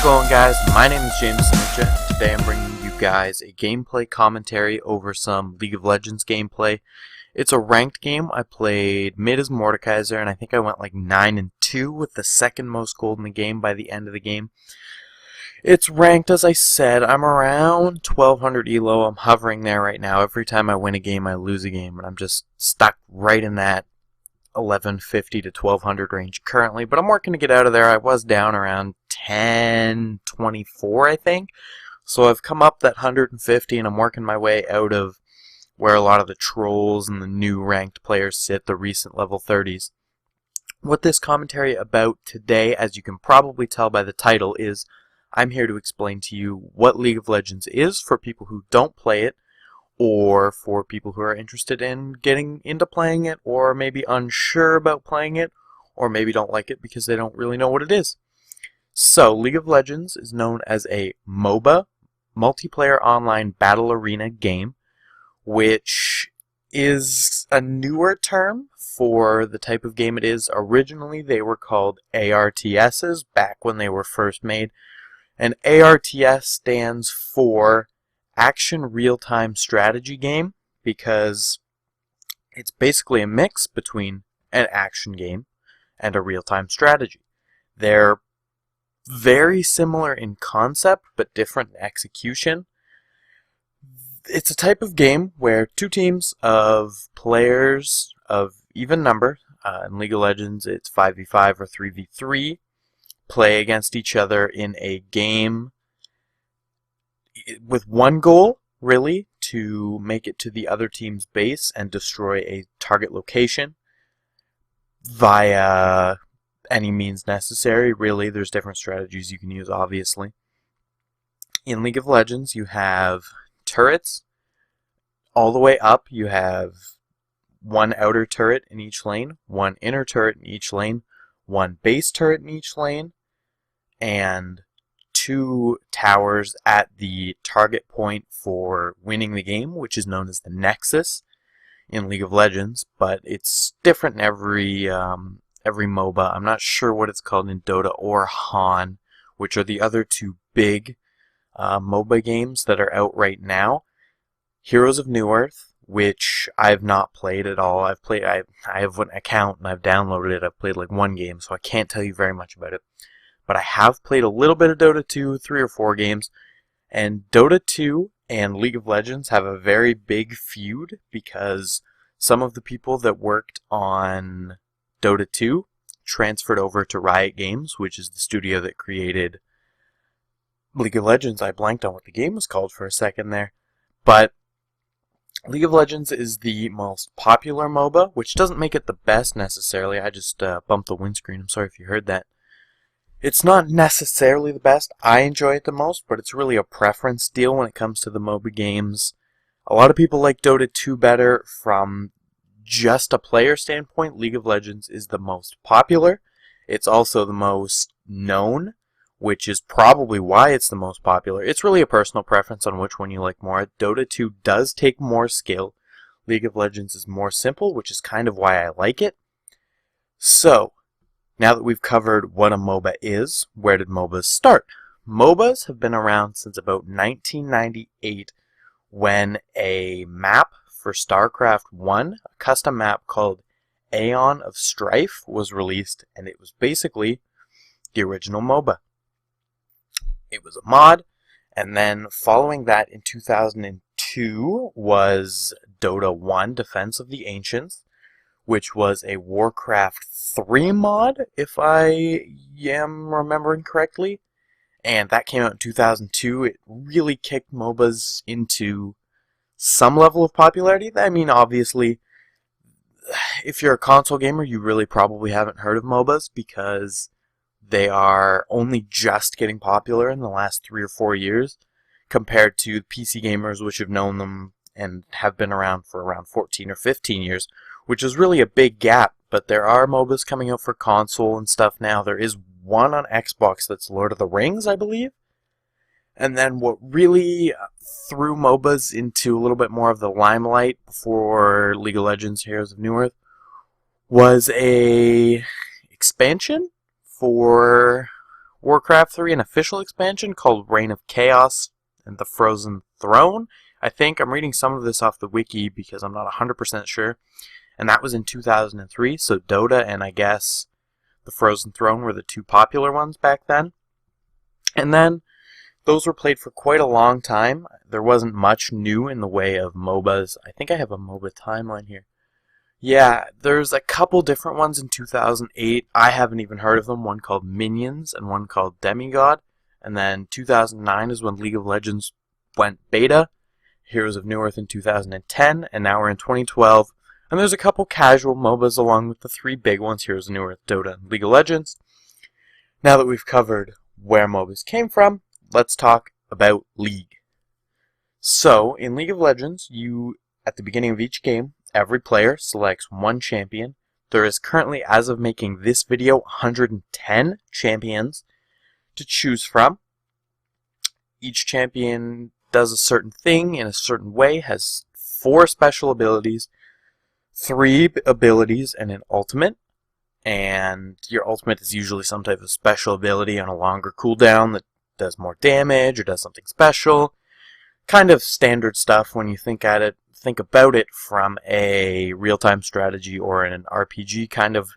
going, guys? My name is James Samucha. Today I'm bringing you guys a gameplay commentary over some League of Legends gameplay. It's a ranked game. I played mid as Mordekaiser, and I think I went like 9-2 with the second most gold in the game by the end of the game. It's ranked, as I said. I'm around 1200 elo. I'm hovering there right now. Every time I win a game, I lose a game, and I'm just stuck right in that 1150 to 1200 range currently, but I'm working to get out of there. I was down around 1024, I think. So I've come up that 150, and I'm working my way out of where a lot of the trolls and the new ranked players sit, the recent level 30s. What this commentary about today, as you can probably tell by the title, is I'm here to explain to you what League of Legends is for people who don't play it, or for people who are interested in getting into playing it, or maybe unsure about playing it, or maybe don't like it because they don't really know what it is. So, League of Legends is known as a MOBA, multiplayer online battle arena game, which is a newer term for the type of game it is. Originally, they were called ARTSs back when they were first made, and ARTS stands for Action Real-Time Strategy Game, because it's basically a mix between an action game and a real-time strategy. They're very similar in concept, but different in execution. It's a type of game where two teams of players of even number, in League of Legends it's 5v5 or 3v3, play against each other in a game with one goal, really, to make it to the other team's base and destroy a target location via any means necessary. Really, there's different strategies you can use, obviously. In League of Legends, you have turrets. All the way up, you have one outer turret in each lane, one inner turret in each lane, one base turret in each lane, and two towers at the target point for winning the game, which is known as the Nexus in League of Legends, but it's different in every MOBA. I'm not sure what it's called in Dota or Han, which are the other two big MOBA games that are out right now. Heroes of Newerth, which I've not played at all. I have an account and I've downloaded it. I've played like one game, so I can't tell you very much about it. But I have played a little bit of Dota 2, 3 or 4 games, and Dota 2 and League of Legends have a very big feud because some of the people that worked on Dota 2 transferred over to Riot Games, which is the studio that created League of Legends. I blanked on what the game was called for a second there. But League of Legends is the most popular MOBA, which doesn't make it the best necessarily. I just bumped the windscreen. I'm sorry if you heard that. It's not necessarily the best. I enjoy it the most, but it's really a preference deal when it comes to the MOBA games. A lot of people like Dota 2 better from just a player standpoint. League of Legends is the most popular. It's also the most known, which is probably why it's the most popular. It's really a personal preference on which one you like more. Dota 2 does take more skill. League of Legends is more simple, which is kind of why I like it. So, now that we've covered what a MOBA is, where did MOBAs start? MOBAs have been around since about 1998 when a map for StarCraft 1, a custom map called Aeon of Strife, was released, and it was basically the original MOBA. It was a mod, and then following that in 2002 was Dota 1, Defense of the Ancients, which was a Warcraft 3 mod, if I am remembering correctly. And that came out in 2002. It really kicked MOBAs into some level of popularity. I mean, obviously, if you're a console gamer, you really probably haven't heard of MOBAs because they are only just getting popular in the last 3 or 4 years compared to PC gamers, which have known them and have been around for around 14 or 15 years, which is really a big gap. But there are MOBAs coming out for console and stuff now. There is one on Xbox that's Lord of the Rings, I believe. And then what really threw MOBAs into a little bit more of the limelight before League of Legends Heroes of Newerth was a expansion for Warcraft 3, an official expansion called Reign of Chaos and the Frozen Throne. I think I'm reading some of this off the wiki because I'm not 100% sure. And that was in 2003, so Dota and I guess the Frozen Throne were the two popular ones back then. And then those were played for quite a long time. There wasn't much new in the way of MOBAs. I think I have a MOBA timeline here. Yeah, there's a couple different ones in 2008. I haven't even heard of them. One called Minions and one called Demigod. And then 2009 is when League of Legends went beta. Heroes of Newerth in 2010, and now we're in 2012. And there's a couple casual MOBAs along with the three big ones, Heroes of Newerth, Dota, and League of Legends. Now that we've covered where MOBAs came from, let's talk about League. So, in League of Legends, at the beginning of each game, every player selects one champion. There is currently, as of making this video, 110 champions to choose from. Each champion does a certain thing in a certain way, has 4 special abilities, 3 abilities, and an ultimate. And your ultimate is usually some type of special ability on a longer cooldown that does more damage or does something special. Kind of standard stuff when you think about it from a real-time strategy or in an RPG kind of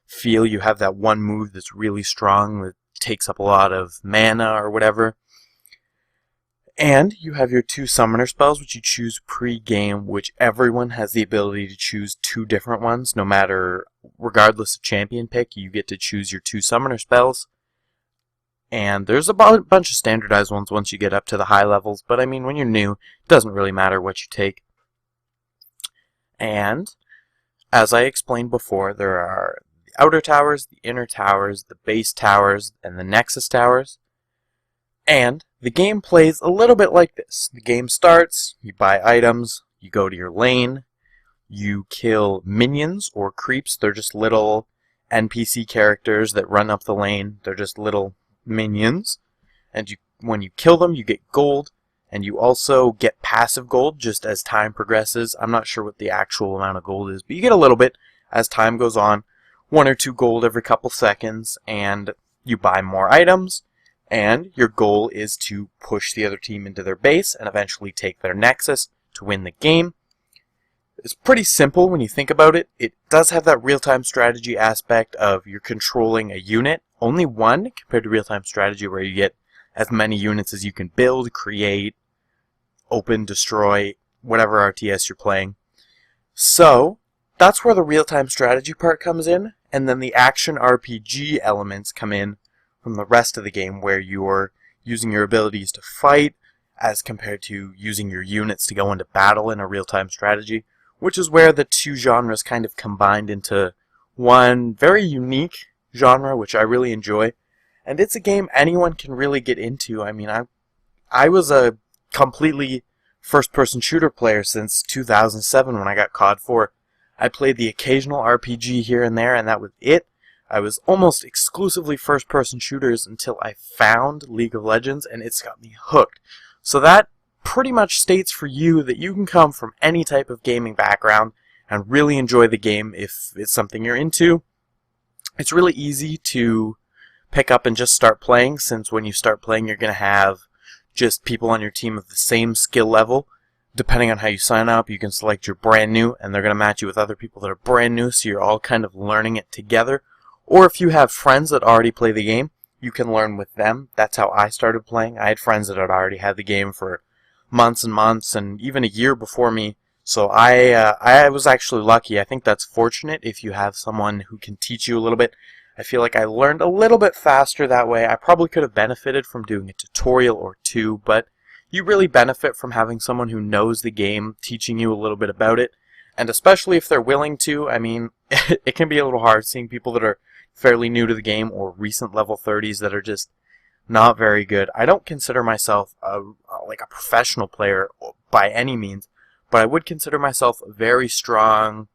feel. You have that one move that's really strong that takes up a lot of mana or whatever. And you have your 2 summoner spells, which you choose pre-game, which everyone has the ability to choose 2 different ones. No matter, regardless of champion pick, you get to choose your 2 summoner spells. And there's a bunch of standardized ones once you get up to the high levels, but I mean, when you're new, it doesn't really matter what you take. And, as I explained before, there are the outer towers, the inner towers, the base towers, and the nexus towers. And the game plays a little bit like this. The game starts, you buy items, you go to your lane, you kill minions or creeps. They're just little NPC characters that run up the lane. They're just little minions. And when you kill them, you get gold. And you also get passive gold just as time progresses. I'm not sure what the actual amount of gold is, but you get a little bit as time goes on. 1 or 2 gold every couple seconds. And you buy more items. And your goal is to push the other team into their base and eventually take their nexus to win the game. It's pretty simple when you think about it. It does have that real-time strategy aspect of you're controlling a unit. Only one compared to real-time strategy where you get as many units as you can build, create, open, destroy, whatever RTS you're playing. So, that's where the real-time strategy part comes in. And then the action RPG elements come in from the rest of the game, where you're using your abilities to fight as compared to using your units to go into battle in a real-time strategy, which is where the 2 genres kind of combined into one very unique genre, which I really enjoy. And it's a game anyone can really get into. I mean, I was a completely first-person shooter player since 2007 when I got COD 4. I played the occasional RPG here and there, and that was it. I was almost exclusively first-person shooters until I found League of Legends, and it's got me hooked. So that pretty much states for you that you can come from any type of gaming background and really enjoy the game if it's something you're into. It's really easy to pick up and just start playing, since when you start playing, you're going to have just people on your team of the same skill level. Depending on how you sign up, you can select you're brand new, and they're going to match you with other people that are brand new, so you're all kind of learning it together. Or if you have friends that already play the game, you can learn with them. That's how I started playing. I had friends that had already had the game for months and months, and even a year before me. So I was actually lucky. I think that's fortunate if you have someone who can teach you a little bit. I feel like I learned a little bit faster that way. I probably could have benefited from doing a tutorial or 2, but you really benefit from having someone who knows the game teaching you a little bit about it. And especially if they're willing to. I mean, it can be a little hard seeing people that are fairly new to the game or recent level 30s that are just not very good. I don't consider myself like a professional player by any means, but I would consider myself a very strong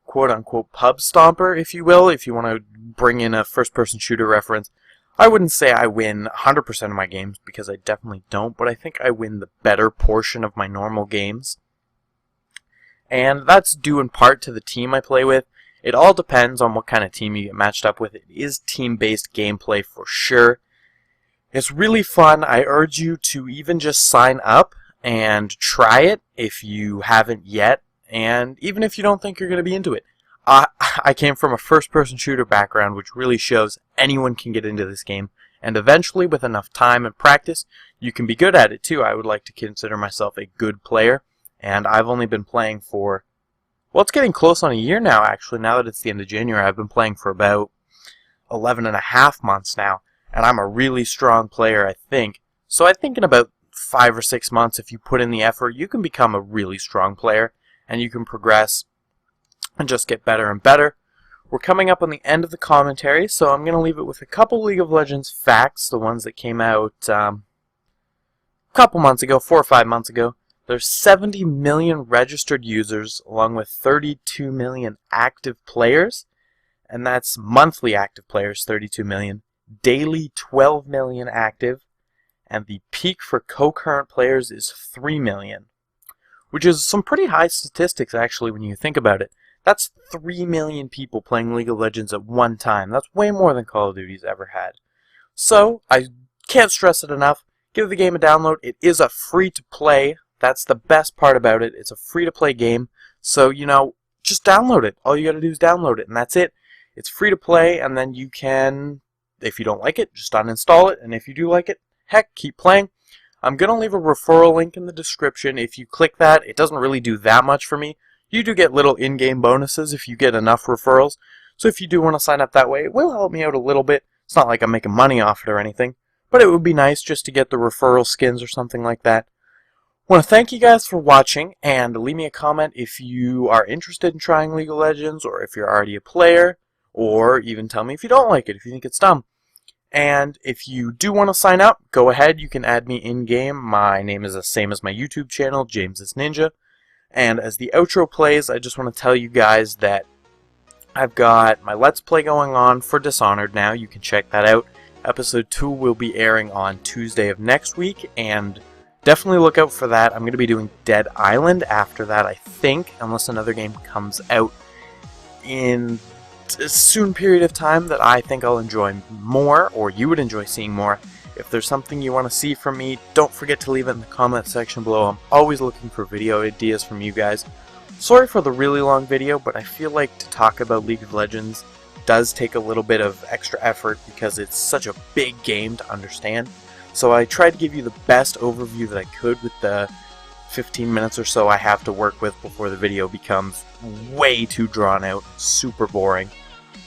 quote-unquote pub stomper, if you will, if you want to bring in a first-person shooter reference. I wouldn't say I win 100% of my games, because I definitely don't, but I think I win the better portion of my normal games. And that's due in part to the team I play with. It all depends on what kind of team you get matched up with. It is team-based gameplay for sure. It's really fun. I urge you to even just sign up and try it if you haven't yet, and even if you don't think you're going to be into it. I came from a first-person shooter background, which really shows anyone can get into this game, and eventually, with enough time and practice, you can be good at it too. I would like to consider myself a good player, and I've only been playing for, well, it's getting close on a year now, actually. Now that it's the end of January, I've been playing for about 11 and a half months now, and I'm a really strong player, I think. So I think in about 5 or 6 months, if you put in the effort, you can become a really strong player, and you can progress and just get better and better. We're coming up on the end of the commentary, so I'm going to leave it with a couple League of Legends facts, the ones that came out a couple months ago, 4 or 5 months ago. There's 70 million registered users, along with 32 million active players, and that's monthly active players, 32 million, daily 12 million active, and the peak for concurrent players is 3 million, which is some pretty high statistics actually when you think about it. That's 3 million people playing League of Legends at one time. That's way more than Call of Duty's ever had. So, I can't stress it enough. Give the game a download. It is a free-to-play. That's the best part about it. It's a free-to-play game. So, just download it. All you gotta do is download it, and that's it. It's free-to-play, and then you can, if you don't like it, just uninstall it. And if you do like it, heck, keep playing. I'm gonna leave a referral link in the description. If you click that, it doesn't really do that much for me. You do get little in-game bonuses if you get enough referrals. So if you do want to sign up that way, it will help me out a little bit. It's not like I'm making money off it or anything, but it would be nice just to get the referral skins or something like that. I want to thank you guys for watching, and leave me a comment if you are interested in trying League of Legends, or if you're already a player, or even tell me if you don't like it, if you think it's dumb. And if you do want to sign up, go ahead. You can add me in-game. My name is the same as my YouTube channel, James is Ninja. And as the outro plays, I just want to tell you guys that I've got my Let's Play going on for Dishonored now. You can check that out. Episode 2 will be airing on Tuesday of next week, and definitely look out for that. I'm going to be doing Dead Island after that, I think, unless another game comes out in a soon period of time that I think I'll enjoy more, or you would enjoy seeing more. If there's something you want to see from me, don't forget to leave it in the comment section below. I'm always looking for video ideas from you guys. Sorry for the really long video, but I feel like to talk about League of Legends does take a little bit of extra effort because it's such a big game to understand. So I tried to give you the best overview that I could with the 15 minutes or so I have to work with before the video becomes way too drawn out, super boring.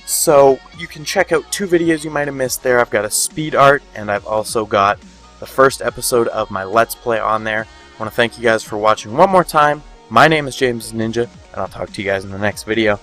So you can check out 2 videos you might have missed there. I've got a speed art, and I've also got the first episode of my Let's Play on there. I want to thank you guys for watching one more time. My name is James Ninja, and I'll talk to you guys in the next video.